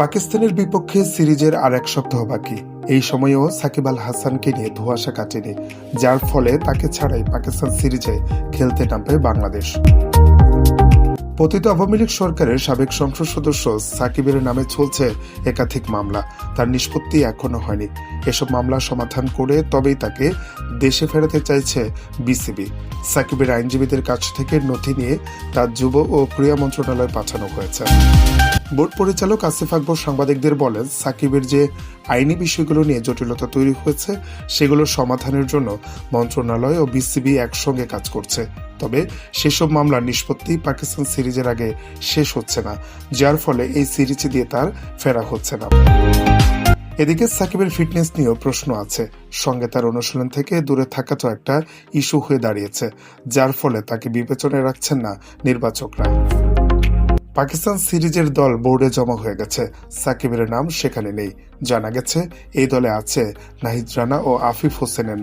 পাকিস্তানের বিপক্ষে সিরিজের আর এক সপ্তাহ বাকি। এই সময়েও সাকিব আল হাসানকে নিয়ে ধোঁয়াশা কাটেনি, যার ফলে তাকে ছাড়াই পাকিস্তান সিরিজে খেলতে নামবে বাংলাদেশ। পতিত আওয়ামী লীগ সরকারের সাবেক সংসদ সদস্য সাকিবের নামে চলছে একাধিক মামলা। তার নিষ্পত্তি এখনো হয়নি। এসব মামলা সমাধান করে তবেই তাকে দেশে ফেরাতে চাইছে বিসিবি। সাকিবের আইনজীবীদের কাছ থেকে নথি নিয়ে তার যুব ও ক্রীড়া মন্ত্রণালয়ে পাঠানো হয়েছে। বোর্ড পরিচালক আসিফ আকবর সাংবাদিকদের বলেন, সাকিবের যে আইনি বিষয়গুলো নিয়ে জটিলতা তৈরি হয়েছে সেগুলো সমাধানের জন্য মন্ত্রণালয় ও বিসিবি একসঙ্গে কাজ করছে। তবে সেসব মামলার নিষ্পত্তি পাকিস্তান সিরিজের আগে শেষ হচ্ছে না, যার ফলে এই সিরিজ দিয়ে তার ফেরা হচ্ছে না। এদিকে সাকিবের ফিটনেস নিয়েও প্রশ্ন আছে। সঙ্গে তার অনুশীলন থেকে দূরে থাকা তো একটা ইস্যু হয়ে দাঁড়িয়েছে, যার ফলে তাকে বিবেচনায় রাখছেন না নির্বাচকরা। পাকিস্তান সিরিজের দল বোর্ডে জমা হয়ে গেছে, সাকিবের নাম সেখানে নেই। জানা গেছে এই দলে আছে নাহিদ রানা ও আফিফ হোসেনের নাম।